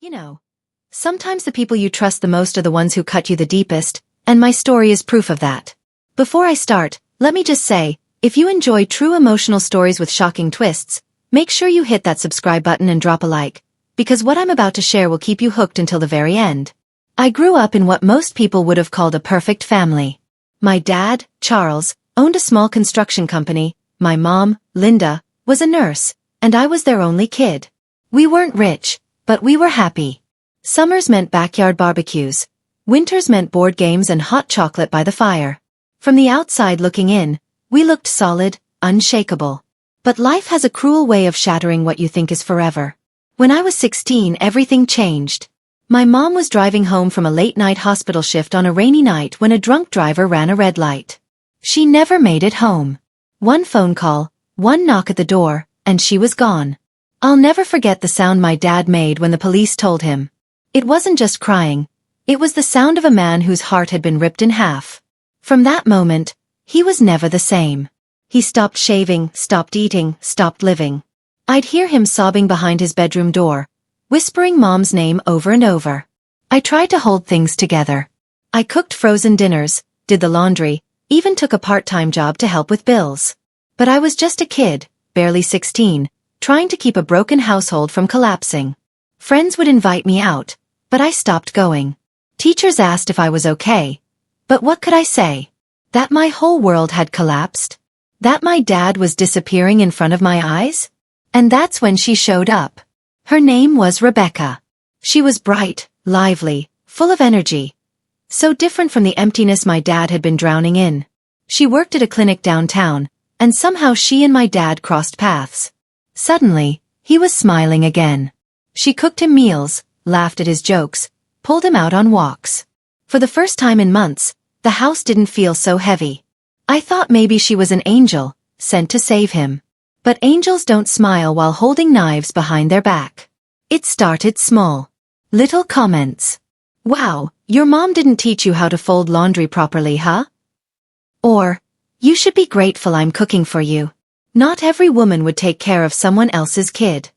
You know, sometimes the people you trust the most are the ones who cut you the deepest, and my story is proof of that. Before I start, let me just say, if you enjoy true emotional stories with shocking twists, make sure you hit that subscribe button and drop a like, because what I'm about to share will keep you hooked until the very end. I grew up in what most people would have called a perfect family. My dad, Charles, owned a small construction company, my mom, Linda, was a nurse, and I was their only kid. We weren't rich, but we were happy. Summers meant backyard barbecues. Winters meant board games and hot chocolate by the fire. From the outside looking in, we looked solid, unshakable. But life has a cruel way of shattering what you think is forever. When I was 16, everything changed. My mom was driving home from a late-night hospital shift on a rainy night when a drunk driver ran a red light. She never made it home. One phone call, one knock at the door, and she was gone. I'll never forget the sound my dad made when the police told him. It wasn't just crying. It was the sound of a man whose heart had been ripped in half. From that moment, he was never the same. He stopped shaving, stopped eating, stopped living. I'd hear him sobbing behind his bedroom door, whispering Mom's name over and over. I tried to hold things together. I cooked frozen dinners, did the laundry, even took a part-time job to help with bills. But I was just a kid, barely 16, trying to keep a broken household from collapsing. Friends would invite me out, but I stopped going. Teachers asked if I was okay. But what could I say? That my whole world had collapsed? That my dad was disappearing in front of my eyes? And that's when she showed up. Her name was Rebecca. She was bright, lively, full of energy. So different from the emptiness my dad had been drowning in. She worked at a clinic downtown, and somehow she and my dad crossed paths. Suddenly, he was smiling again. She cooked him meals, laughed at his jokes, pulled him out on walks. For the first time in months, the house didn't feel so heavy. I thought maybe she was an angel, sent to save him. But angels don't smile while holding knives behind their back. It started small. Little comments. Wow, your mom didn't teach you how to fold laundry properly, huh? Or, you should be grateful I'm cooking for you. Not every woman would take care of someone else's kid.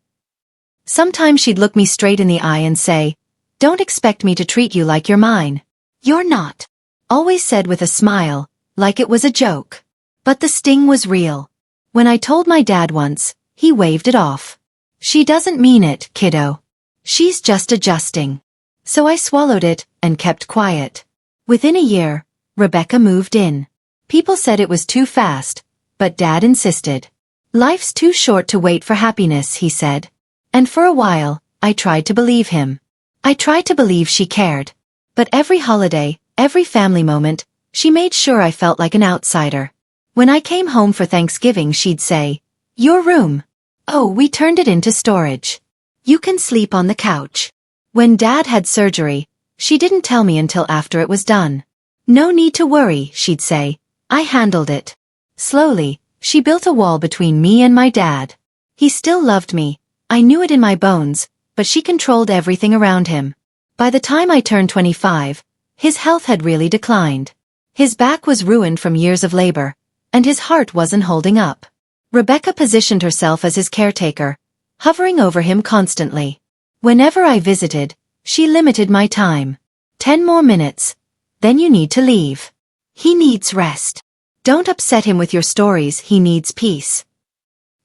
Sometimes she'd look me straight in the eye and say, "Don't expect me to treat you like you're mine. You're not." Always said with a smile, like it was a joke. But the sting was real. When I told my dad once, he waved it off. "She doesn't mean it, kiddo. She's just adjusting." So I swallowed it and kept quiet. Within a year, Rebecca moved in. People said it was too fast, but Dad insisted. "Life's too short to wait for happiness," he said. And for a while, I tried to believe him. I tried to believe she cared. But every holiday, every family moment, she made sure I felt like an outsider. When I came home for Thanksgiving, she'd say, "Your room. Oh, we turned it into storage. You can sleep on the couch." When Dad had surgery, she didn't tell me until after it was done. "No need to worry," she'd say. "I handled it." Slowly, she built a wall between me and my dad. He still loved me. I knew it in my bones, but she controlled everything around him. By the time I turned 25, his health had really declined. His back was ruined from years of labor, and his heart wasn't holding up. Rebecca positioned herself as his caretaker, hovering over him constantly. Whenever I visited, she limited my time. 10 more minutes. Then you need to leave. He needs rest. Don't upset him with your stories, he needs peace.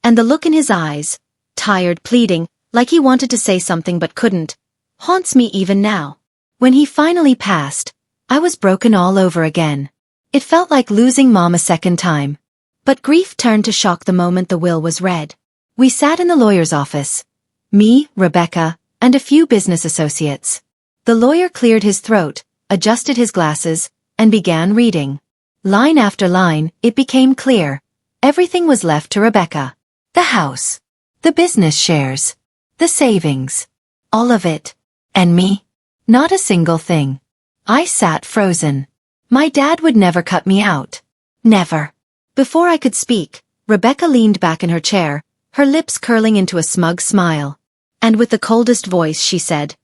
And the look in his eyes, tired, pleading, like he wanted to say something but couldn't, haunts me even now. When he finally passed, I was broken all over again. It felt like losing Mom a second time. But grief turned to shock the moment the will was read. We sat in the lawyer's office. Me, Rebecca, and a few business associates. The lawyer cleared his throat, adjusted his glasses, and began reading. Line after line, it became clear. Everything was left to Rebecca. The house. The business shares. The savings. All of it. And me? Not a single thing. I sat frozen. My dad would never cut me out. Never. Before I could speak, Rebecca leaned back in her chair, her lips curling into a smug smile. And with the coldest voice she said,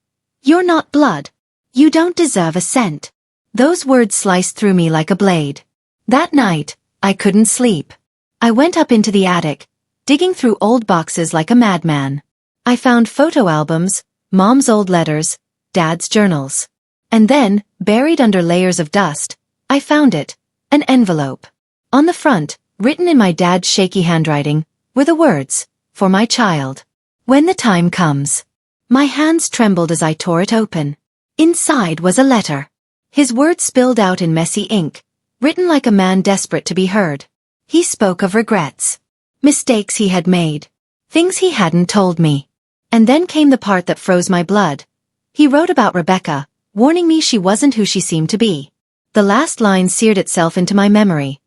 "You're not blood. You don't deserve a cent." Those words sliced through me like a blade. That night, I couldn't sleep. I went up into the attic, digging through old boxes like a madman. I found photo albums, Mom's old letters, Dad's journals. And then, buried under layers of dust, I found it, an envelope. On the front, written in my dad's shaky handwriting, were the words, "For my child. When the time comes." My hands trembled as I tore it open. Inside was a letter. His words spilled out in messy ink, written like a man desperate to be heard. He spoke of regrets, mistakes he had made, things he hadn't told me. And then came the part that froze my blood. He wrote about Rebecca, warning me she wasn't who she seemed to be. The last line seared itself into my memory.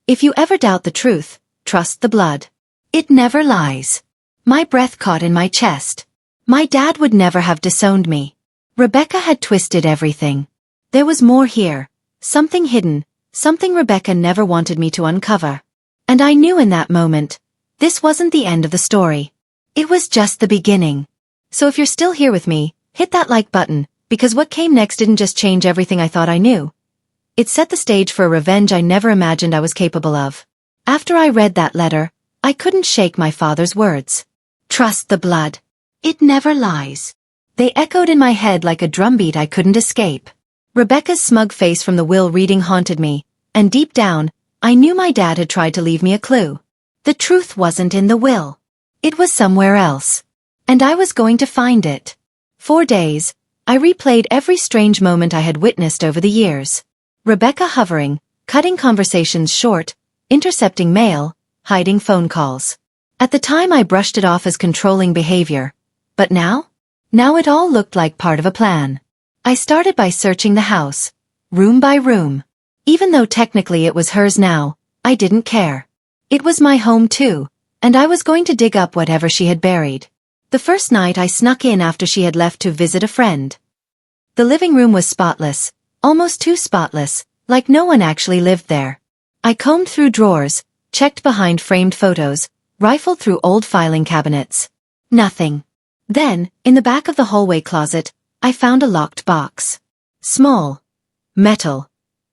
"If you ever doubt the truth, trust the blood. It never lies." My breath caught in my chest. My dad would never have disowned me. Rebecca had twisted everything. There was more here, something hidden, something Rebecca never wanted me to uncover. And I knew in that moment, this wasn't the end of the story. It was just the beginning. So if you're still here with me, hit that like button, because what came next didn't just change everything I thought I knew. It set the stage for a revenge I never imagined I was capable of. After I read that letter, I couldn't shake my father's words. Trust the blood. It never lies. They echoed in my head like a drumbeat I couldn't escape. Rebecca's smug face from the will reading haunted me, and deep down, I knew my dad had tried to leave me a clue. The truth wasn't in the will. It was somewhere else. And I was going to find it. For days, I replayed every strange moment I had witnessed over the years. Rebecca hovering, cutting conversations short, intercepting mail, hiding phone calls. At the time I brushed it off as controlling behavior. But now? Now it all looked like part of a plan. I started by searching the house, room by room. Even though technically it was hers now, I didn't care. It was my home too, and I was going to dig up whatever she had buried. The first night I snuck in after she had left to visit a friend. The living room was spotless, almost too spotless, like no one actually lived there. I combed through drawers, checked behind framed photos, rifled through old filing cabinets. Nothing. Then, in the back of the hallway closet, I found a locked box. Small. Metal.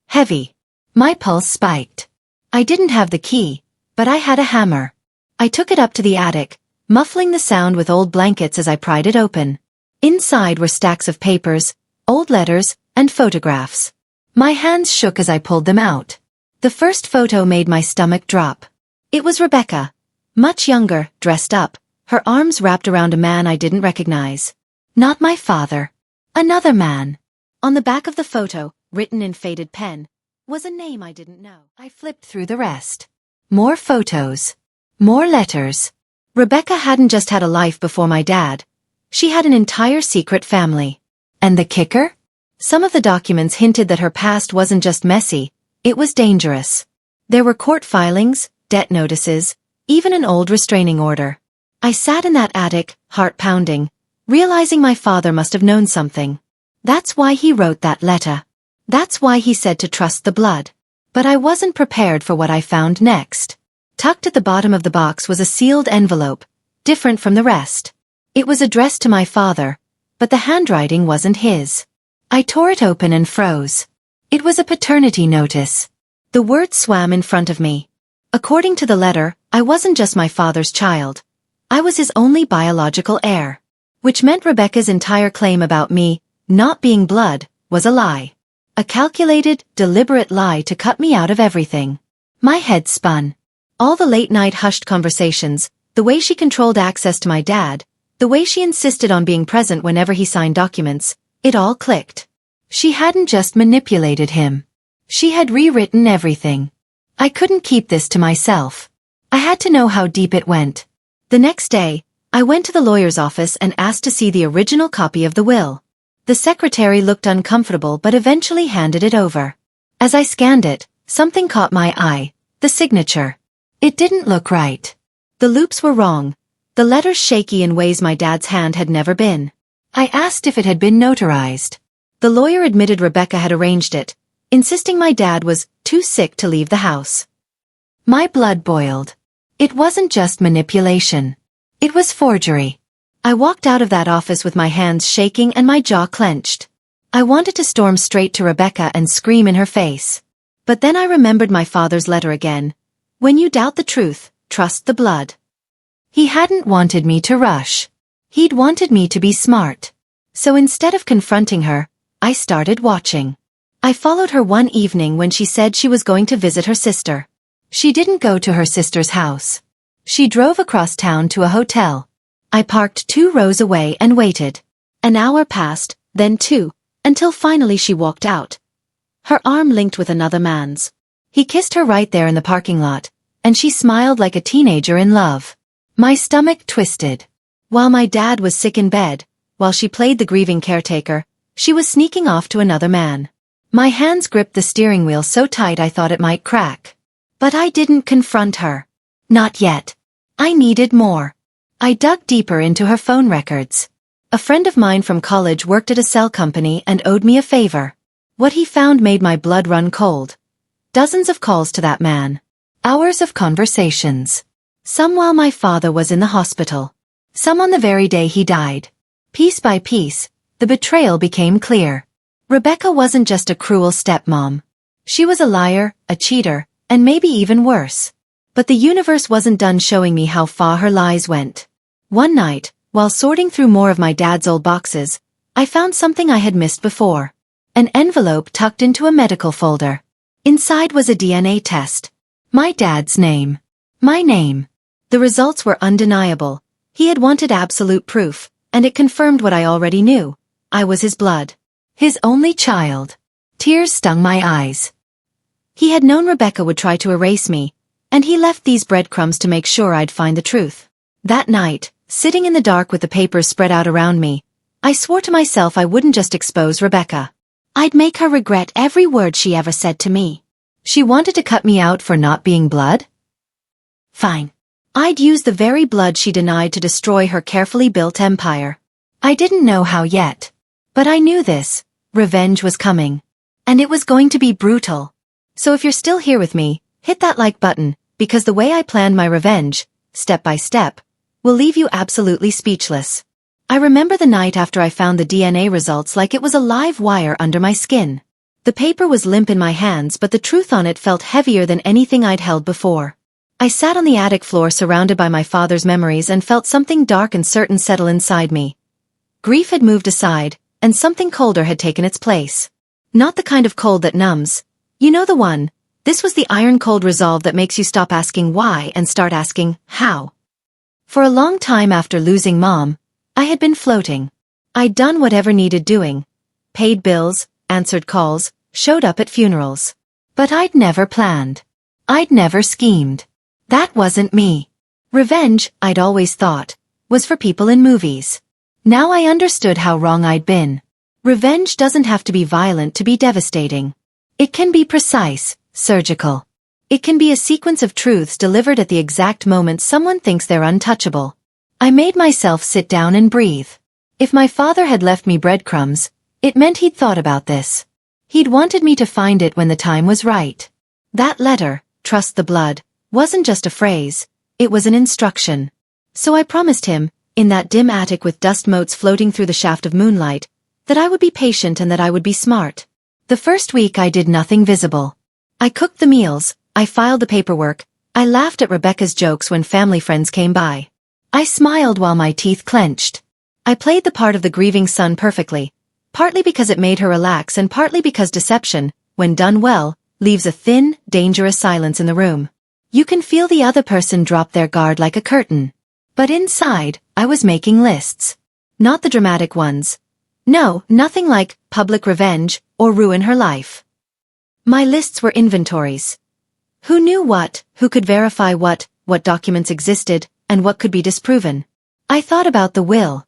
Heavy. My pulse spiked. I didn't have the key, but I had a hammer. I took it up to the attic, muffling the sound with old blankets as I pried it open. Inside were stacks of papers, old letters, and photographs. My hands shook as I pulled them out. The first photo made my stomach drop. It was Rebecca. Much younger, dressed up, her arms wrapped around a man I didn't recognize. Not my father. Another man. On the back of the photo, written in faded pen, was a name I didn't know. I flipped through the rest. More photos. More letters. Rebecca hadn't just had a life before my dad. She had an entire secret family. And the kicker? Some of the documents hinted that her past wasn't just messy, it was dangerous. There were court filings, debt notices, even an old restraining order. I sat in that attic, heart pounding, realizing my father must have known something. That's why he wrote that letter. That's why he said to trust the blood. But I wasn't prepared for what I found next. Tucked at the bottom of the box was a sealed envelope, different from the rest. It was addressed to my father, but the handwriting wasn't his. I tore it open and froze. It was a paternity notice. The words swam in front of me. According to the letter, I wasn't just my father's child. I was his only biological heir. Which meant Rebecca's entire claim about me, not being blood, was a lie. A calculated, deliberate lie to cut me out of everything. My head spun. All the late-night hushed conversations, the way she controlled access to my dad, the way she insisted on being present whenever he signed documents, it all clicked. She hadn't just manipulated him. She had rewritten everything. I couldn't keep this to myself. I had to know how deep it went. The next day, I went to the lawyer's office and asked to see the original copy of the will. The secretary looked uncomfortable but eventually handed it over. As I scanned it, something caught my eye, the signature. It didn't look right. The loops were wrong, the letters shaky in ways my dad's hand had never been. I asked if it had been notarized. The lawyer admitted Rebecca had arranged it, insisting my dad was too sick to leave the house. My blood boiled. It wasn't just manipulation. It was forgery. I walked out of that office with my hands shaking and my jaw clenched. I wanted to storm straight to Rebecca and scream in her face. But then I remembered my father's letter again. When you doubt the truth, trust the blood. He hadn't wanted me to rush. He'd wanted me to be smart. So instead of confronting her, I started watching. I followed her one evening when she said she was going to visit her sister. She didn't go to her sister's house. She drove across town to a hotel. I parked 2 rows away and waited. An hour passed, then 2, until finally she walked out. Her arm linked with another man's. He kissed her right there in the parking lot, and she smiled like a teenager in love. My stomach twisted. While my dad was sick in bed, while she played the grieving caretaker, she was sneaking off to another man. My hands gripped the steering wheel so tight I thought it might crack. But I didn't confront her. Not yet. I needed more. I dug deeper into her phone records. A friend of mine from college worked at a cell company and owed me a favor. What he found made my blood run cold. Dozens of calls to that man. Hours of conversations. Some while my father was in the hospital. Some on the very day he died. Piece by piece, the betrayal became clear. Rebecca wasn't just a cruel stepmom. She was a liar, a cheater, and maybe even worse. But the universe wasn't done showing me how far her lies went. One night, while sorting through more of my dad's old boxes, I found something I had missed before. An envelope tucked into a medical folder. Inside was a DNA test. My dad's name. My name. The results were undeniable. He had wanted absolute proof, and it confirmed what I already knew. I was his blood. His only child. Tears stung my eyes. He had known Rebecca would try to erase me, and he left these breadcrumbs to make sure I'd find the truth. That night, sitting in the dark with the papers spread out around me, I swore to myself I wouldn't just expose Rebecca. I'd make her regret every word she ever said to me. She wanted to cut me out for not being blood? Fine. I'd use the very blood she denied to destroy her carefully built empire. I didn't know how yet. But I knew this. Revenge was coming. And it was going to be brutal. So if you're still here with me, hit that like button, because the way I planned my revenge, step by step, will leave you absolutely speechless. I remember the night after I found the DNA results like it was a live wire under my skin. The paper was limp in my hands, but the truth on it felt heavier than anything I'd held before. I sat on the attic floor surrounded by my father's memories and felt something dark and certain settle inside me. Grief had moved aside, and something colder had taken its place. Not the kind of cold that numbs. You know the one. This was the iron-cold resolve that makes you stop asking why and start asking how. For a long time after losing Mom, I had been floating. I'd done whatever needed doing. Paid bills, answered calls, showed up at funerals. But I'd never planned. I'd never schemed. That wasn't me. Revenge, I'd always thought, was for people in movies. Now I understood how wrong I'd been. Revenge doesn't have to be violent to be devastating. It can be precise, surgical. It can be a sequence of truths delivered at the exact moment someone thinks they're untouchable. I made myself sit down and breathe. If my father had left me breadcrumbs, it meant he'd thought about this. He'd wanted me to find it when the time was right. That letter, trust the blood, wasn't just a phrase, it was an instruction. So I promised him, in that dim attic with dust motes floating through the shaft of moonlight, that I would be patient and that I would be smart. The first week I did nothing visible. I cooked the meals, I filed the paperwork, I laughed at Rebecca's jokes when family friends came by. I smiled while my teeth clenched. I played the part of the grieving son perfectly, partly because it made her relax and partly because deception, when done well, leaves a thin, dangerous silence in the room. You can feel the other person drop their guard like a curtain. But inside, I was making lists. Not the dramatic ones. No, nothing like public revenge or ruin her life. My lists were inventories. Who knew what, who could verify what documents existed, and what could be disproven. I thought about the will.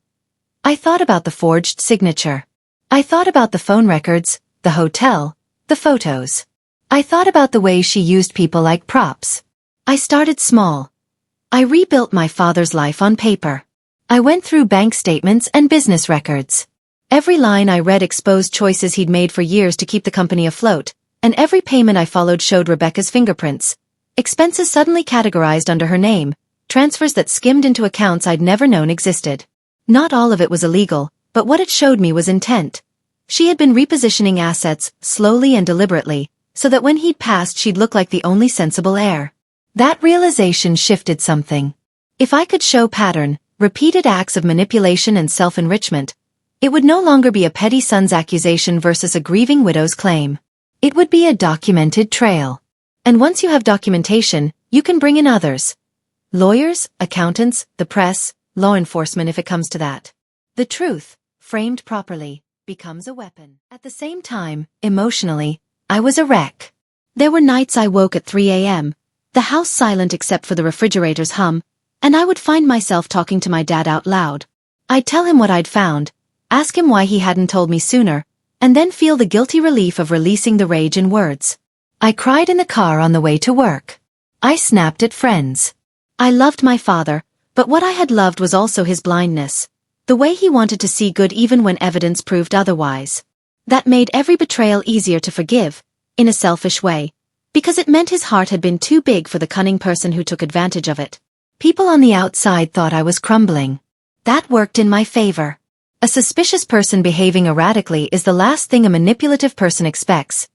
I thought about the forged signature. I thought about the phone records, the hotel, the photos. I thought about the way she used people like props. I started small. I rebuilt my father's life on paper. I went through bank statements and business records. Every line I read exposed choices he'd made for years to keep the company afloat, and every payment I followed showed Rebecca's fingerprints. Expenses suddenly categorized under her name, transfers that skimmed into accounts I'd never known existed. Not all of it was illegal, but what it showed me was intent. She had been repositioning assets, slowly and deliberately, so that when he'd passed she'd look like the only sensible heir. That realization shifted something. If I could show pattern, repeated acts of manipulation and self-enrichment, It would no longer be a petty son's accusation versus a grieving widow's claim. It would be a documented trail. And once you have documentation, you can bring in others. Lawyers, accountants, the press, law enforcement if it comes to that. The truth, framed properly, becomes a weapon. At the same time, emotionally, I was a wreck. There were nights I woke at 3 a.m., the house silent except for the refrigerator's hum, and I would find myself talking to my dad out loud. I'd tell him what I'd found, ask him why he hadn't told me sooner, and then feel the guilty relief of releasing the rage in words. I cried in the car on the way to work. I snapped at friends. I loved my father, but what I had loved was also his blindness. The way he wanted to see good even when evidence proved otherwise. That made every betrayal easier to forgive, in a selfish way, because it meant his heart had been too big for the cunning person who took advantage of it. People on the outside thought I was crumbling. That worked in my favor. A suspicious person behaving erratically is the last thing a manipulative person expects.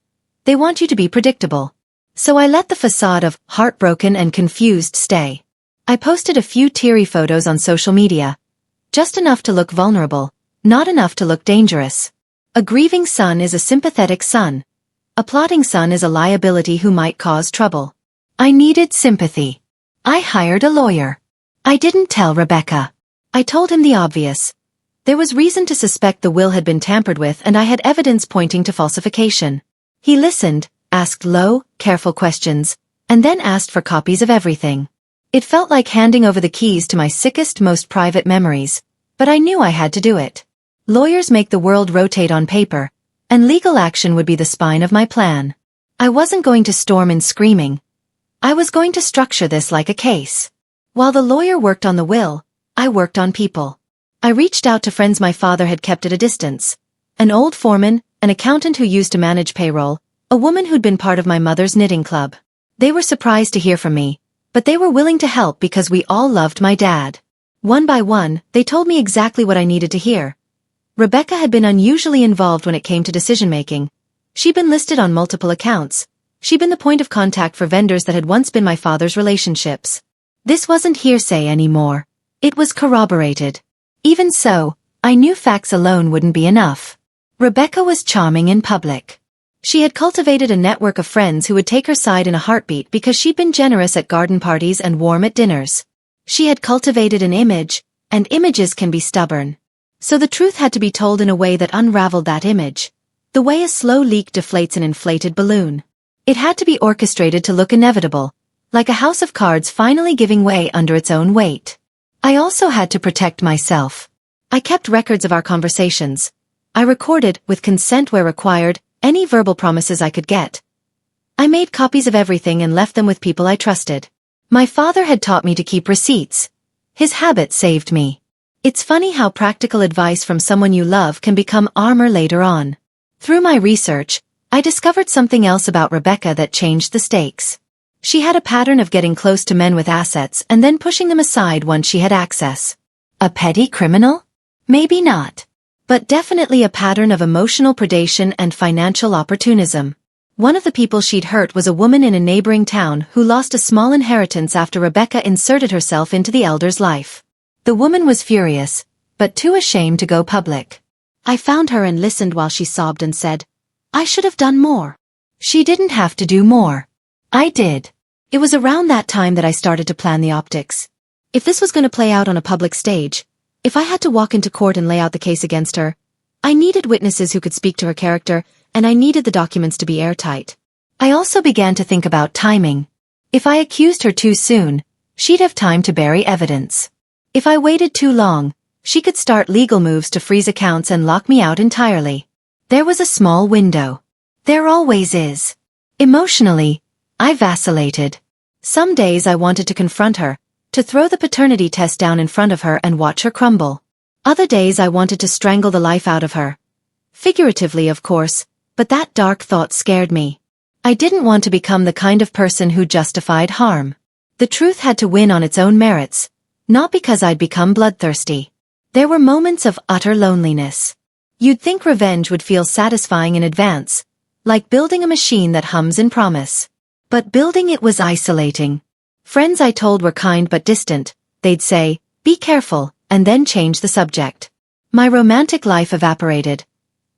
They want you to be predictable. So I let the facade of heartbroken and confused stay. I posted a few teary photos on social media. Just enough to look vulnerable, not enough to look dangerous. A grieving son is a sympathetic son. A plotting son is a liability who might cause trouble. I needed sympathy. I hired a lawyer. I didn't tell Rebecca. I told him the obvious. There was reason to suspect the will had been tampered with and I had evidence pointing to falsification. He listened, asked low, careful questions, and then asked for copies of everything. It felt like handing over the keys to my sickest, most private memories, but I knew I had to do it. Lawyers make the world rotate on paper, and legal action would be the spine of my plan. I wasn't going to storm in screaming. I was going to structure this like a case. While the lawyer worked on the will, I worked on people. I reached out to friends my father had kept at a distance. An old foreman, an accountant who used to manage payroll, a woman who'd been part of my mother's knitting club. They were surprised to hear from me, but they were willing to help because we all loved my dad. One by one, they told me exactly what I needed to hear. Rebecca had been unusually involved when it came to decision-making. She'd been listed on multiple accounts. She'd been the point of contact for vendors that had once been my father's relationships. This wasn't hearsay anymore. It was corroborated. Even so, I knew facts alone wouldn't be enough. Rebecca was charming in public. She had cultivated a network of friends who would take her side in a heartbeat because she'd been generous at garden parties and warm at dinners. She had cultivated an image, and images can be stubborn. So the truth had to be told in a way that unraveled that image. The way a slow leak deflates an inflated balloon. It had to be orchestrated to look inevitable, like a house of cards finally giving way under its own weight. I also had to protect myself. I kept records of our conversations. I recorded, with consent where required, any verbal promises I could get. I made copies of everything and left them with people I trusted. My father had taught me to keep receipts. His habit saved me. It's funny how practical advice from someone you love can become armor later on. Through my research, I discovered something else about Rebecca that changed the stakes. She had a pattern of getting close to men with assets and then pushing them aside once she had access. A petty criminal? Maybe not. But definitely a pattern of emotional predation and financial opportunism. One of the people she'd hurt was a woman in a neighboring town who lost a small inheritance after Rebecca inserted herself into the elder's life. The woman was furious, but too ashamed to go public. I found her and listened while she sobbed and said, "I should have done more." She didn't have to do more. I did. It was around that time that I started to plan the optics. If this was going to play out on a public stage, if I had to walk into court and lay out the case against her, I needed witnesses who could speak to her character, and I needed the documents to be airtight. I also began to think about timing. If I accused her too soon, she'd have time to bury evidence. If I waited too long, she could start legal moves to freeze accounts and lock me out entirely. There was a small window. There always is. Emotionally, I vacillated. Some days I wanted to confront her, to throw the paternity test down in front of her and watch her crumble. Other days I wanted to strangle the life out of her. Figuratively, of course, but that dark thought scared me. I didn't want to become the kind of person who justified harm. The truth had to win on its own merits, not because I'd become bloodthirsty. There were moments of utter loneliness. You'd think revenge would feel satisfying in advance, like building a machine that hums in promise. But building it was isolating. Friends I told were kind but distant. They'd say, "Be careful," and then change the subject. My romantic life evaporated.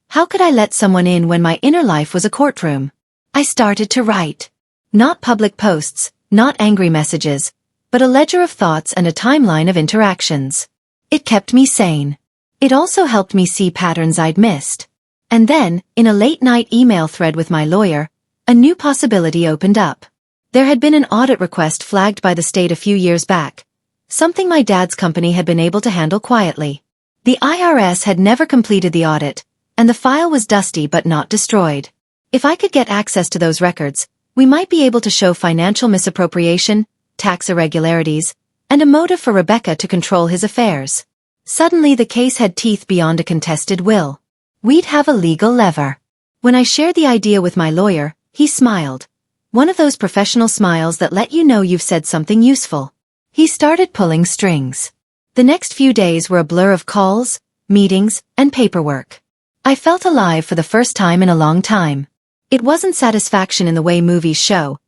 How could I let someone in when my inner life was a courtroom? I started to write. Not public posts, not angry messages, but a ledger of thoughts and a timeline of interactions. It kept me sane. It also helped me see patterns I'd missed. And then, in a late-night email thread with my lawyer, a new possibility opened up. There had been an audit request flagged by the state a few years back, something my dad's company had been able to handle quietly. The IRS had never completed the audit, and the file was dusty but not destroyed. If I could get access to those records, we might be able to show financial misappropriation, tax irregularities, and a motive for Rebecca to control his affairs. Suddenly the case had teeth beyond a contested will. We'd have a legal lever. When I shared the idea with my lawyer, he smiled. One of those professional smiles that let you know you've said something useful. He started pulling strings. The next few days were a blur of calls, meetings, and paperwork. I felt alive for the first time in a long time. It wasn't satisfaction in the way movies show.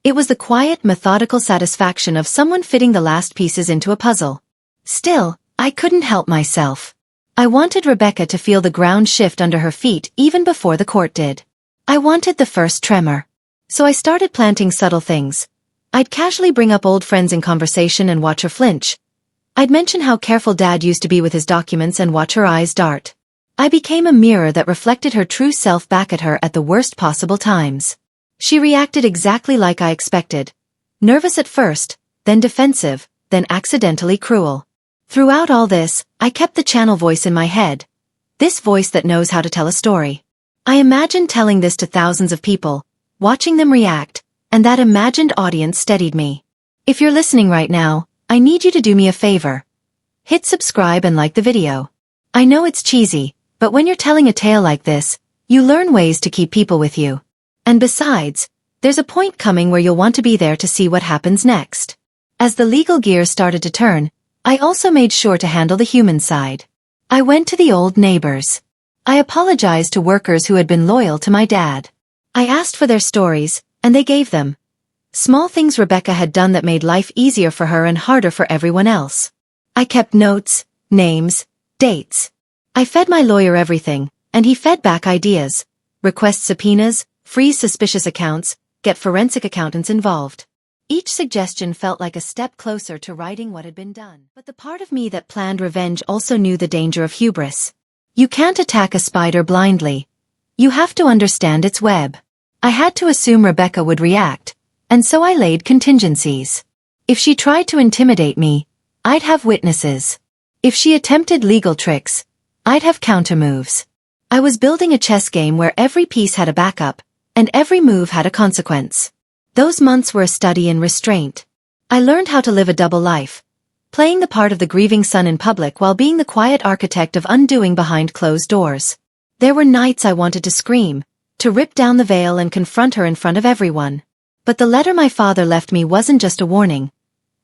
It was the quiet, methodical satisfaction of someone fitting the last pieces into a puzzle. Still, I couldn't help myself. I wanted Rebecca to feel the ground shift under her feet even before the court did. I wanted the first tremor. So I started planting subtle things. I'd casually bring up old friends in conversation and watch her flinch. I'd mention how careful Dad used to be with his documents and watch her eyes dart. I became a mirror that reflected her true self back at her at the worst possible times. She reacted exactly like I expected. Nervous at first, then defensive, then accidentally cruel. Throughout all this, I kept the channel voice in my head. This voice that knows how to tell a story. I imagined telling this to thousands of people, watching them react, and that imagined audience steadied me. If you're listening right now, I need you to do me a favor. Hit subscribe and like the video. I know it's cheesy, but when you're telling a tale like this, you learn ways to keep people with you. And besides, there's a point coming where you'll want to be there to see what happens next. As the legal gears started to turn, I also made sure to handle the human side. I went to the old neighbors. I apologized to workers who had been loyal to my dad. I asked for their stories, and they gave them. Small things Rebecca had done that made life easier for her and harder for everyone else. I kept notes, names, dates. I fed my lawyer everything, and he fed back ideas. Request subpoenas, freeze suspicious accounts, get forensic accountants involved. Each suggestion felt like a step closer to righting what had been done. But the part of me that planned revenge also knew the danger of hubris. You can't attack a spider blindly. You have to understand its web. I had to assume Rebecca would react, and so I laid contingencies. If she tried to intimidate me, I'd have witnesses. If she attempted legal tricks, I'd have countermoves. I was building a chess game where every piece had a backup, and every move had a consequence. Those months were a study in restraint. I learned how to live a double life, playing the part of the grieving son in public while being the quiet architect of undoing behind closed doors. There were nights I wanted to scream, to rip down the veil and confront her in front of everyone. But the letter my father left me wasn't just a warning.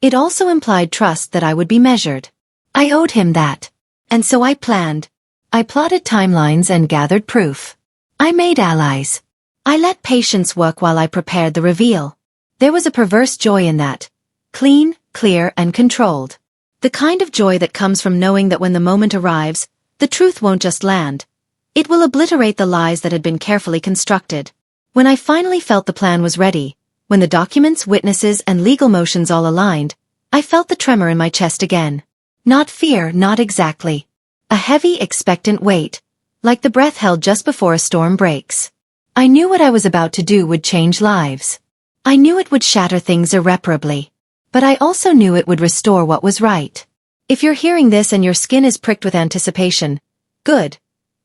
It also implied trust that I would be measured. I owed him that. And so I planned. I plotted timelines and gathered proof. I made allies. I let patience work while I prepared the reveal. There was a perverse joy in that. Clean, clear, and controlled. The kind of joy that comes from knowing that when the moment arrives, the truth won't just land. It will obliterate the lies that had been carefully constructed. When I finally felt the plan was ready, when the documents, witnesses, and legal motions all aligned, I felt the tremor in my chest again. Not fear, not exactly. A heavy, expectant weight, like the breath held just before a storm breaks. I knew what I was about to do would change lives. I knew it would shatter things irreparably. But I also knew it would restore what was right. If you're hearing this and your skin is pricked with anticipation, good.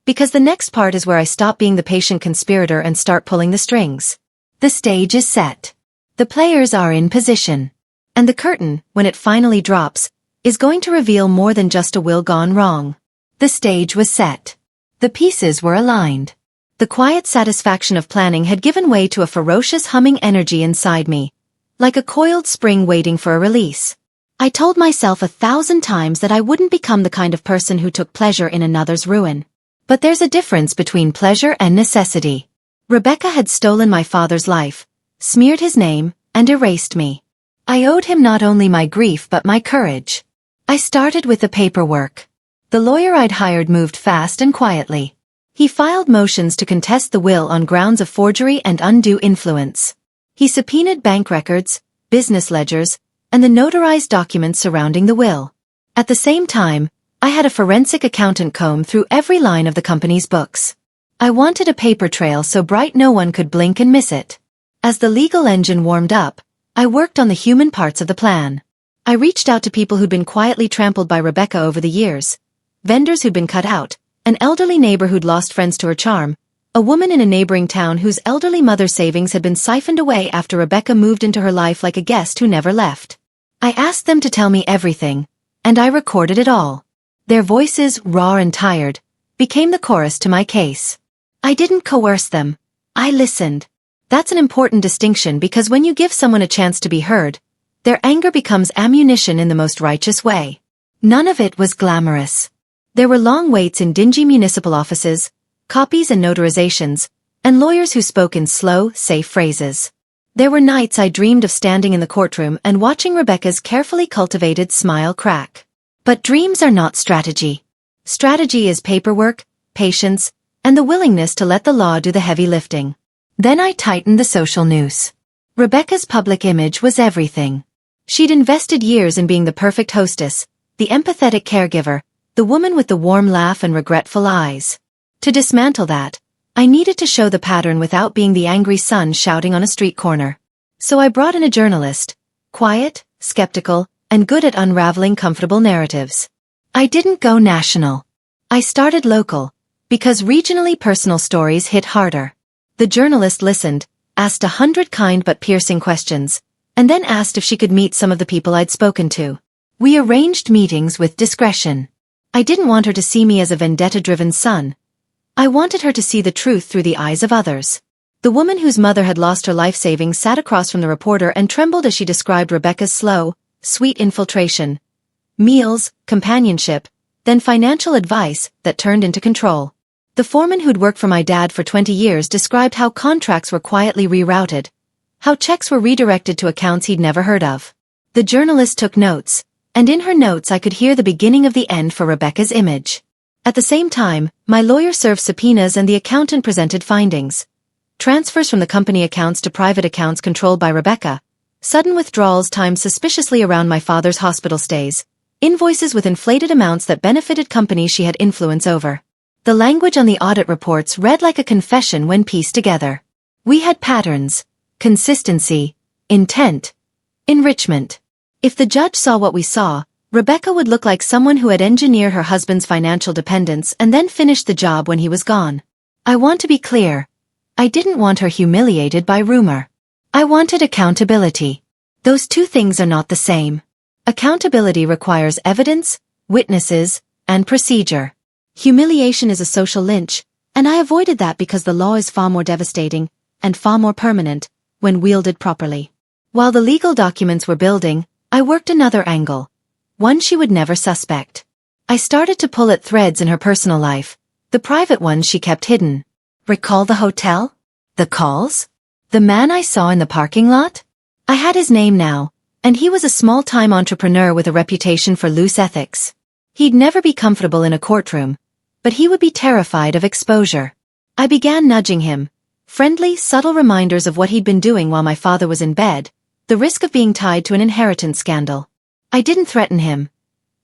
Because the next part is where I stop being the patient conspirator and start pulling the strings. The stage is set. The players are in position. And the curtain, when it finally drops, is going to reveal more than just a will gone wrong. The stage was set. The pieces were aligned. The quiet satisfaction of planning had given way to a ferocious humming energy inside me, like a coiled spring waiting for a release. I told myself 1,000 times that I wouldn't become the kind of person who took pleasure in another's ruin. But there's a difference between pleasure and necessity. Rebecca had stolen my father's life, smeared his name, and erased me. I owed him not only my grief but my courage. I started with the paperwork. The lawyer I'd hired moved fast and quietly. He filed motions to contest the will on grounds of forgery and undue influence. He subpoenaed bank records, business ledgers, and the notarized documents surrounding the will. At the same time, I had a forensic accountant comb through every line of the company's books. I wanted a paper trail so bright no one could blink and miss it. As the legal engine warmed up, I worked on the human parts of the plan. I reached out to people who'd been quietly trampled by Rebecca over the years, vendors who'd been cut out, an elderly neighbor who'd lost friends to her charm, a woman in a neighboring town whose elderly mother's savings had been siphoned away after Rebecca moved into her life like a guest who never left. I asked them to tell me everything, and I recorded it all. Their voices, raw and tired, became the chorus to my case. I didn't coerce them. I listened. That's an important distinction because when you give someone a chance to be heard, their anger becomes ammunition in the most righteous way. None of it was glamorous. There were long waits in dingy municipal offices, copies and notarizations, and lawyers who spoke in slow, safe phrases. There were nights I dreamed of standing in the courtroom and watching Rebecca's carefully cultivated smile crack. But dreams are not strategy. Strategy is paperwork, patience, and the willingness to let the law do the heavy lifting. Then I tightened the social noose. Rebecca's public image was everything. She'd invested years in being the perfect hostess, the empathetic caregiver, the woman with the warm laugh and regretful eyes. To dismantle that, I needed to show the pattern without being the angry son shouting on a street corner. So I brought in a journalist, quiet, skeptical, and good at unraveling comfortable narratives. I didn't go national. I started local, because regionally personal stories hit harder. The journalist listened, asked 100 kind but piercing questions, and then asked if she could meet some of the people I'd spoken to. We arranged meetings with discretion. I didn't want her to see me as a vendetta-driven son. I wanted her to see the truth through the eyes of others. The woman whose mother had lost her life savings sat across from the reporter and trembled as she described Rebecca's slow, sweet infiltration. Meals, companionship, then financial advice that turned into control. The foreman who'd worked for my dad for 20 years described how contracts were quietly rerouted, how checks were redirected to accounts he'd never heard of. The journalist took notes, and in her notes I could hear the beginning of the end for Rebecca's image. At the same time, my lawyer served subpoenas and the accountant presented findings. Transfers from the company accounts to private accounts controlled by Rebecca, sudden withdrawals timed suspiciously around my father's hospital stays, invoices with inflated amounts that benefited companies she had influence over. The language on the audit reports read like a confession when pieced together. We had patterns, consistency, intent, enrichment. If the judge saw what we saw, Rebecca would look like someone who had engineered her husband's financial dependence and then finished the job when he was gone. I want to be clear. I didn't want her humiliated by rumor. I wanted accountability. Those two things are not the same. Accountability requires evidence, witnesses, and procedure. Humiliation is a social lynch, and I avoided that because the law is far more devastating, and far more permanent, when wielded properly. While the legal documents were building, I worked another angle. One she would never suspect. I started to pull at threads in her personal life, the private ones she kept hidden. Recall the hotel? The calls? The man I saw in the parking lot? I had his name now, and he was a small-time entrepreneur with a reputation for loose ethics. He'd never be comfortable in a courtroom, but he would be terrified of exposure. I began nudging him, friendly, subtle reminders of what he'd been doing while my father was in bed, the risk of being tied to an inheritance scandal. I didn't threaten him.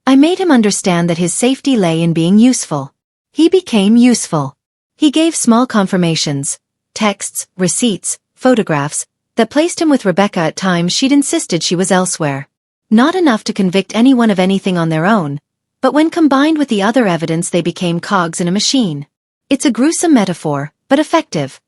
I made him understand that his safety lay in being useful. He became useful. He gave small confirmations, texts, receipts, photographs, that placed him with Rebecca at times she'd insisted she was elsewhere. Not enough to convict anyone of anything on their own, but when combined with the other evidence they became cogs in a machine. It's a gruesome metaphor, but effective.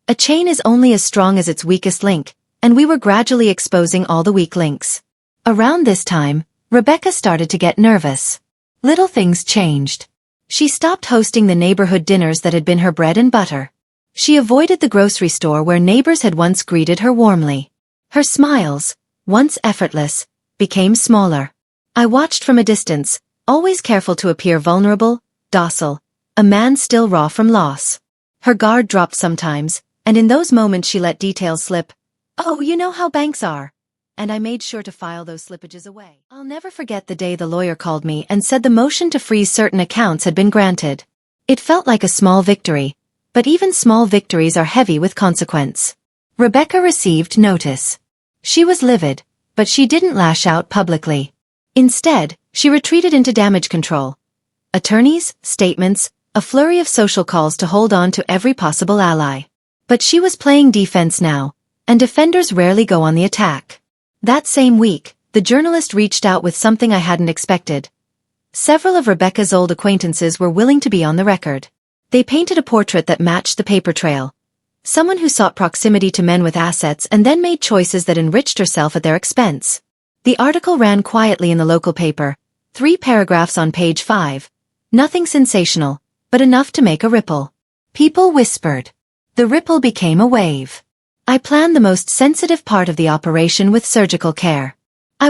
A chain is only as strong as its weakest link, and we were gradually exposing all the weak links. Around this time, Rebecca started to get nervous. Little things changed. She stopped hosting the neighborhood dinners that had been her bread and butter. She avoided the grocery store where neighbors had once greeted her warmly. Her smiles, once effortless, became smaller. I watched from a distance, always careful to appear vulnerable, docile, a man still raw from loss. Her guard dropped sometimes, and in those moments she let details slip. Oh, you know how banks are. and I made sure to file those slippages away. I'll never forget the day the lawyer called me and said the motion to freeze certain accounts had been granted. It felt like a small victory, but even small victories are heavy with consequence. Rebecca received notice. She was livid, but she didn't lash out publicly. Instead, she retreated into damage control. Attorneys, statements, a flurry of social calls to hold on to every possible ally. But she was playing defense now, and defenders rarely go on the attack. That same week, the journalist reached out with something I hadn't expected. Several of Rebecca's old acquaintances were willing to be on the record. They painted a portrait that matched the paper trail. Someone who sought proximity to men with assets and then made choices that enriched herself at their expense. The article ran quietly in the local paper, 3 paragraphs on page 5. Nothing sensational, but enough to make a ripple. People whispered. The ripple became a wave. I planned the most sensitive part of the operation with surgical care. I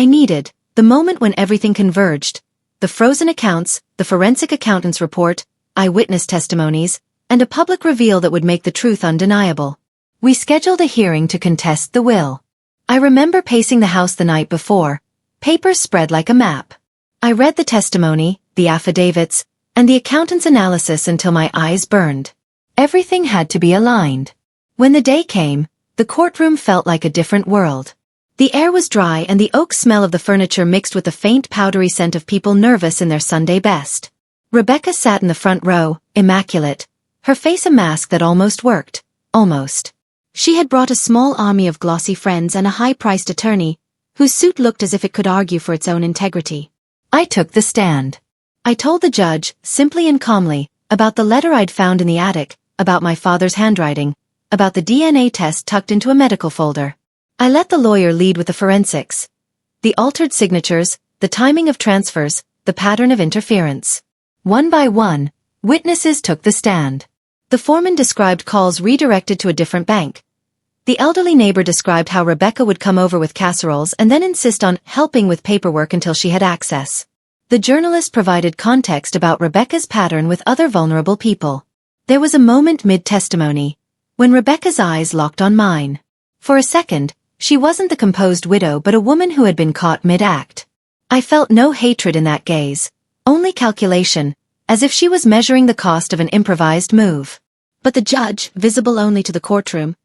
needed, the moment when everything converged. The frozen accounts, the forensic accountant's report, eyewitness testimonies, and a public reveal that would make the truth undeniable. We scheduled a hearing to contest the will. I remember pacing the house the night before, papers spread like a map. I read the testimony, the affidavits, and the accountant's analysis until my eyes burned. Everything had to be aligned. When the day came, the courtroom felt like a different world. The air was dry and the oak smell of the furniture mixed with the faint powdery scent of people nervous in their Sunday best. Rebecca sat in the front row, immaculate, her face a mask that almost worked. Almost. She had brought a small army of glossy friends and a high-priced attorney, whose suit looked as if it could argue for its own integrity. I took the stand. I told the judge, simply and calmly, about the letter I'd found in the attic, about my father's handwriting, about the DNA test tucked into a medical folder. I let the lawyer lead with the forensics. The altered signatures, the timing of transfers, the pattern of interference. One by one, witnesses took the stand. The foreman described calls redirected to a different bank. The elderly neighbor described how Rebecca would come over with casseroles and then insist on helping with paperwork until she had access. The journalist provided context about Rebecca's pattern with other vulnerable people. There was a moment mid-testimony, when Rebecca's eyes locked on mine. For a second, she wasn't the composed widow but a woman who had been caught mid-act. I felt no hatred in that gaze, only calculation, as if she was measuring the cost of an improvised move. But the judge, visible only to the courtroom,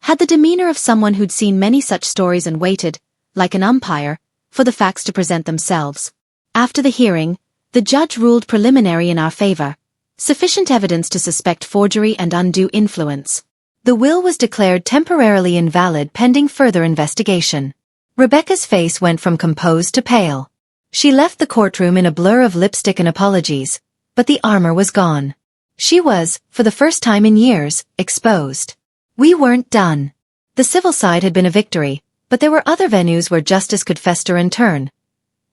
had the demeanor of someone who'd seen many such stories and waited, like an umpire, for the facts to present themselves. After the hearing, the judge ruled preliminary in our favor, sufficient evidence to suspect forgery and undue influence. The will was declared temporarily invalid pending further investigation. Rebecca's face went from composed to pale. She left the courtroom in a blur of lipstick and apologies, but the armor was gone. She was, for the first time in years, exposed. We weren't done. The civil side had been a victory, but there were other venues where justice could fester and turn.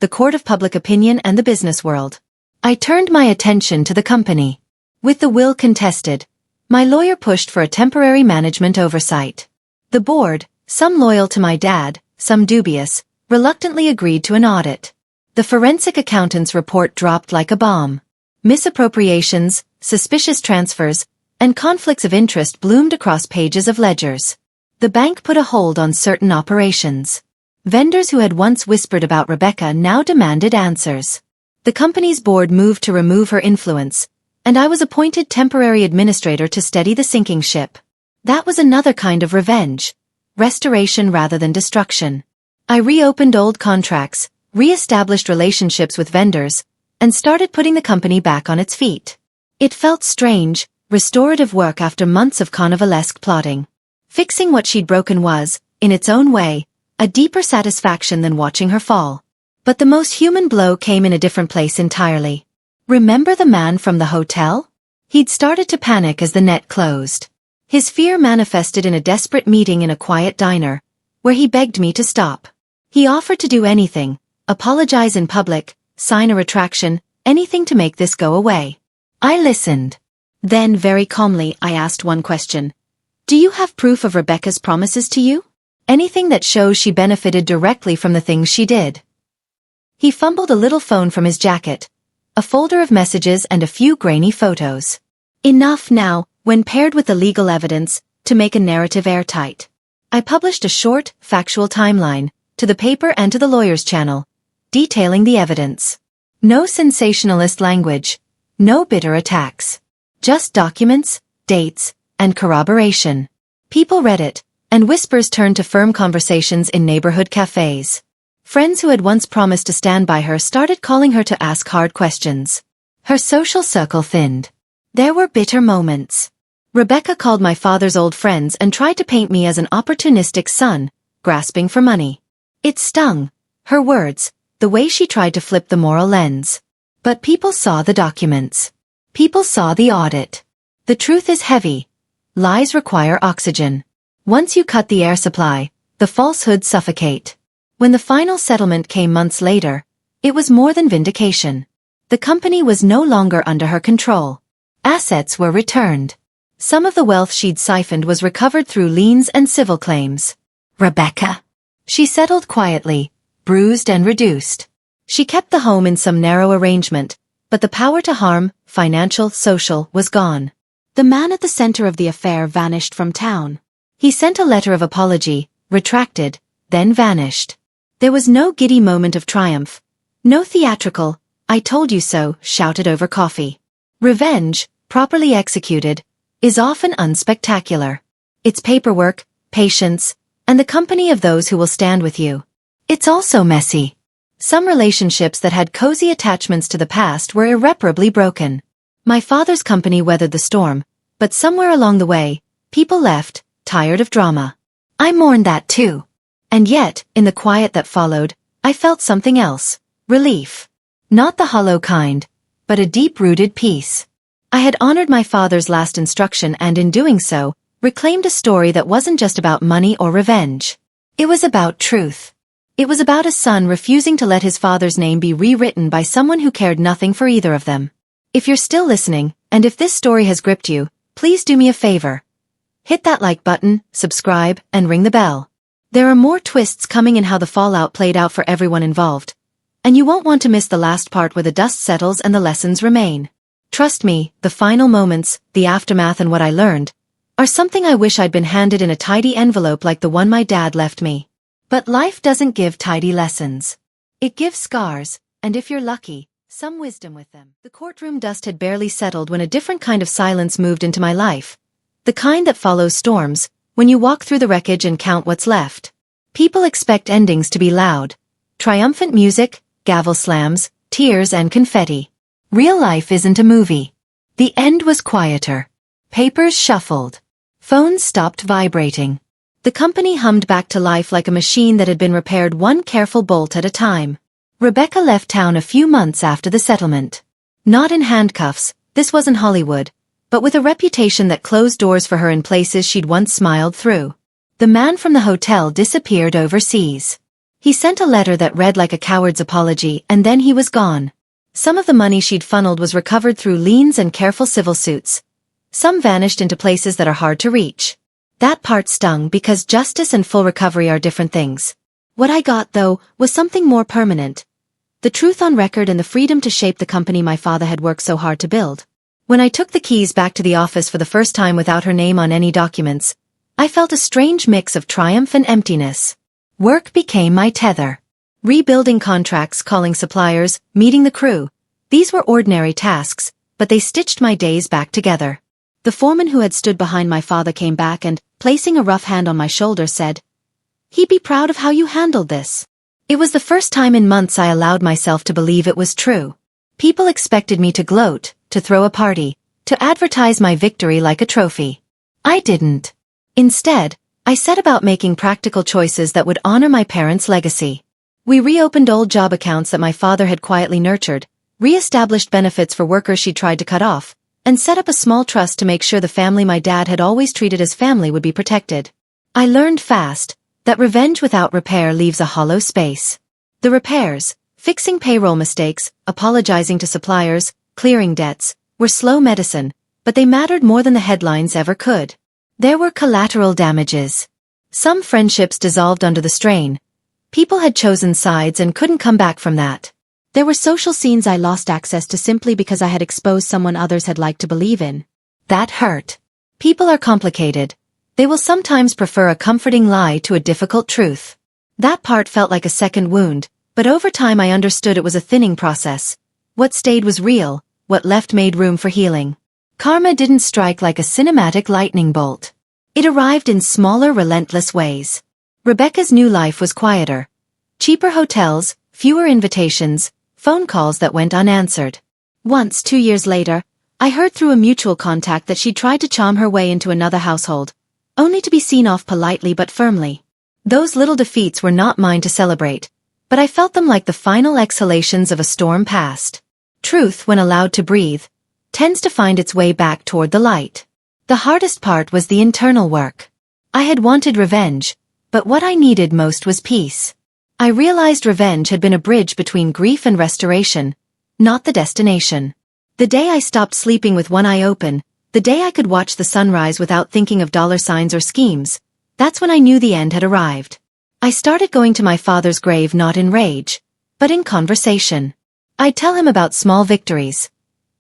The court of public opinion and the business world. I turned my attention to the company. With the will contested, my lawyer pushed for a temporary management oversight. The board, some loyal to my dad, some dubious, reluctantly agreed to an audit. The forensic accountant's report dropped like a bomb. Misappropriations, suspicious transfers, and conflicts of interest bloomed across pages of ledgers. The bank put a hold on certain operations. Vendors who had once whispered about Rebecca now demanded answers. The company's board moved to remove her influence, and I was appointed temporary administrator to steady the sinking ship. That was another kind of revenge. Restoration rather than destruction. I reopened old contracts, re-established relationships with vendors, and started putting the company back on its feet. It felt strange, restorative work after months of carnivalesque plotting. Fixing what she'd broken was, in its own way, a deeper satisfaction than watching her fall. But the most human blow came in a different place entirely. Remember the man from the hotel? He'd started to panic as the net closed. His fear manifested in a desperate meeting in a quiet diner, where he begged me to stop. He offered to do anything, apologize in public, sign a retraction, anything to make this go away. I listened. Then, very calmly, I asked one question. Do you have proof of Rebecca's promises to you? Anything that shows she benefited directly from the things she did? He fumbled a little phone from his jacket, a folder of messages and a few grainy photos. Enough now, when paired with the legal evidence, to make a narrative airtight. I published a short, factual timeline, to the paper and to the lawyer's channel, detailing the evidence. No sensationalist language, no bitter attacks. Just documents, dates, and corroboration. People read it, and whispers turned to firm conversations in neighborhood cafes. Friends who had once promised to stand by her started calling her to ask hard questions. Her social circle thinned. There were bitter moments. Rebecca called my father's old friends and tried to paint me as an opportunistic son, grasping for money. It stung, her words, the way she tried to flip the moral lens. But people saw the documents. People saw the audit. The truth is heavy. Lies require oxygen. Once you cut the air supply, the falsehoods suffocate. When the final settlement came months later, it was more than vindication. The company was no longer under her control. Assets were returned. Some of the wealth she'd siphoned was recovered through liens and civil claims. Rebecca. She settled quietly, bruised and reduced. She kept the home in some narrow arrangement, but the power to harm, financial, social, was gone. The man at the center of the affair vanished from town. He sent a letter of apology, retracted, then vanished. There was no giddy moment of triumph. No theatrical, "I told you so," shouted over coffee. Revenge, properly executed, is often unspectacular. It's paperwork, patience, and the company of those who will stand with you. It's also messy. Some relationships that had cozy attachments to the past were irreparably broken. My father's company weathered the storm, but somewhere along the way, people left, tired of drama. I mourned that too. And yet, in the quiet that followed, I felt something else. Relief. Not the hollow kind, but a deep-rooted peace. I had honored my father's last instruction and in doing so, reclaimed a story that wasn't just about money or revenge. It was about truth. It was about a son refusing to let his father's name be rewritten by someone who cared nothing for either of them. If you're still listening, and if this story has gripped you, please do me a favor. Hit that like button, subscribe, and ring the bell. There are more twists coming in how the fallout played out for everyone involved. And you won't want to miss the last part where the dust settles and the lessons remain. Trust me, the final moments, the aftermath and what I learned, are something I wish I'd been handed in a tidy envelope like the one my dad left me. But life doesn't give tidy lessons. It gives scars, and if you're lucky, some wisdom with them. The courtroom dust had barely settled when a different kind of silence moved into my life. The kind that follows storms, when you walk through the wreckage and count what's left. People expect endings to be loud. Triumphant music, gavel slams, tears and confetti. Real life isn't a movie. The end was quieter. Papers shuffled. Phones stopped vibrating. The company hummed back to life like a machine that had been repaired one careful bolt at a time. Rebecca left town a few months after the settlement. Not in handcuffs, this wasn't Hollywood, but with a reputation that closed doors for her in places she'd once smiled through. The man from the hotel disappeared overseas. He sent a letter that read like a coward's apology and then he was gone. Some of the money she'd funneled was recovered through liens and careful civil suits. Some vanished into places that are hard to reach. That part stung because justice and full recovery are different things. What I got, though, was something more permanent. The truth on record and the freedom to shape the company my father had worked so hard to build. When I took the keys back to the office for the first time without her name on any documents, I felt a strange mix of triumph and emptiness. Work became my tether. Rebuilding contracts, calling suppliers, meeting the crew. These were ordinary tasks, but they stitched my days back together. The foreman who had stood behind my father came back and, placing a rough hand on my shoulder, said, "He'd be proud of how you handled this." It was the first time in months I allowed myself to believe it was true. People expected me to gloat, to throw a party, to advertise my victory like a trophy. I didn't. Instead, I set about making practical choices that would honor my parents' legacy. We reopened old job accounts that my father had quietly nurtured, re-established benefits for workers she tried to cut off, and set up a small trust to make sure the family my dad had always treated as family would be protected. I learned fast that revenge without repair leaves a hollow space. The repairs, fixing payroll mistakes, apologizing to suppliers, clearing debts, were slow medicine, but they mattered more than the headlines ever could. There were collateral damages. Some friendships dissolved under the strain. People had chosen sides and couldn't come back from that. There were social scenes I lost access to simply because I had exposed someone others had liked to believe in. That hurt. People are complicated. They will sometimes prefer a comforting lie to a difficult truth. That part felt like a second wound, but over time I understood it was a thinning process. What stayed was real, what left made room for healing. Karma didn't strike like a cinematic lightning bolt. It arrived in smaller, relentless ways. Rebecca's new life was quieter. Cheaper hotels, fewer invitations, phone calls that went unanswered. Once, 2 years later, I heard through a mutual contact that she tried to charm her way into another household, only to be seen off politely but firmly. Those little defeats were not mine to celebrate, but I felt them like the final exhalations of a storm past. Truth, when allowed to breathe, tends to find its way back toward the light. The hardest part was the internal work. I had wanted revenge, but what I needed most was peace. I realized revenge had been a bridge between grief and restoration, not the destination. The day I stopped sleeping with one eye open, the day I could watch the sunrise without thinking of dollar signs or schemes, that's when I knew the end had arrived. I started going to my father's grave not in rage, but in conversation. I'd tell him about small victories.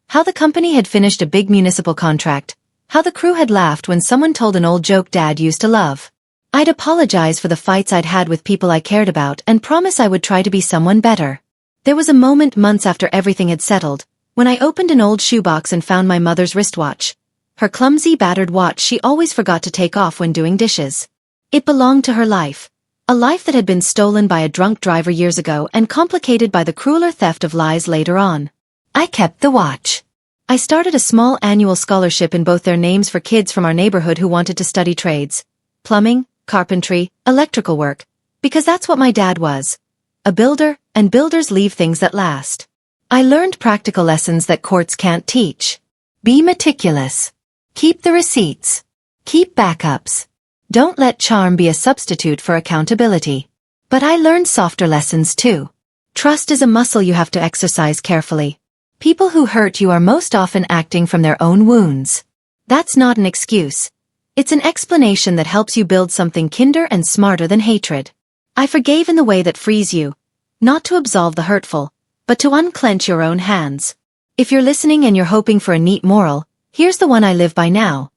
How the company had finished a big municipal contract, how the crew had laughed when someone told an old joke Dad used to love. I'd apologize for the fights I'd had with people I cared about and promise I would try to be someone better. There was a moment months after everything had settled, when I opened an old shoebox and found my mother's wristwatch. Her clumsy, battered watch she always forgot to take off when doing dishes. It belonged to her life. A life that had been stolen by a drunk driver years ago and complicated by the crueler theft of lies later on. I kept the watch. I started a small annual scholarship in both their names for kids from our neighborhood who wanted to study trades. Plumbing, carpentry, electrical work. Because that's what my dad was. A builder, and builders leave things that last. I learned practical lessons that courts can't teach. Be meticulous. Keep the receipts. Keep backups. Don't let charm be a substitute for accountability. But I learned softer lessons too. Trust is a muscle you have to exercise carefully. People who hurt you are most often acting from their own wounds. That's not an excuse. It's an explanation that helps you build something kinder and smarter than hatred. I forgave in the way that frees you, not to absolve the hurtful, but to unclench your own hands. If you're listening and you're hoping for a neat moral, here's the one I live by now.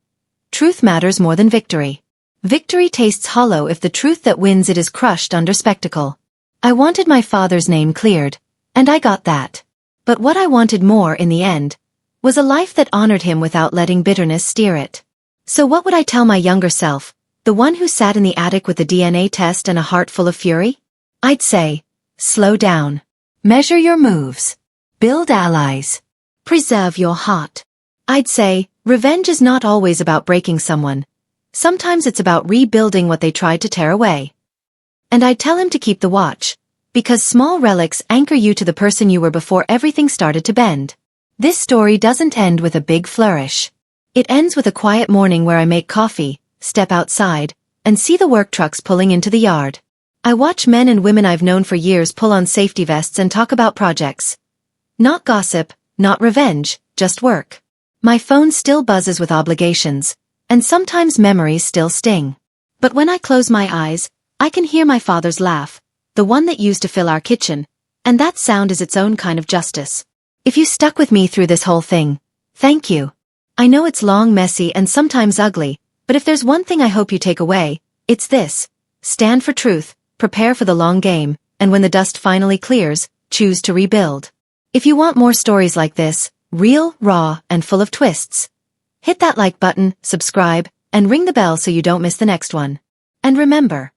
Truth matters more than victory. Victory tastes hollow if the truth that wins it is crushed under spectacle. I wanted my father's name cleared, and I got that. But what I wanted more in the end was a life that honored him without letting bitterness steer it. So what would I tell my younger self, the one who sat in the attic with a DNA test and a heart full of fury? I'd say, slow down. Measure your moves. Build allies. Preserve your heart. I'd say, revenge is not always about breaking someone. Sometimes it's about rebuilding what they tried to tear away. And I'd tell him to keep the watch, because small relics anchor you to the person you were before everything started to bend. This story doesn't end with a big flourish. It ends with a quiet morning where I make coffee, step outside, and see the work trucks pulling into the yard. I watch men and women I've known for years pull on safety vests and talk about projects. Not gossip, not revenge, just work. My phone still buzzes with obligations, and sometimes memories still sting. But when I close my eyes, I can hear my father's laugh, the one that used to fill our kitchen, and that sound is its own kind of justice. If you stuck with me through this whole thing, thank you. I know it's long, messy, and sometimes ugly, but if there's one thing I hope you take away, it's this. Stand for truth, prepare for the long game, and when the dust finally clears, choose to rebuild. If you want more stories like this, real, raw, and full of twists, hit that like button, subscribe, and ring the bell so you don't miss the next one. And remember,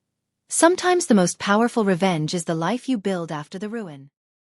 sometimes the most powerful revenge is the life you build after the ruin.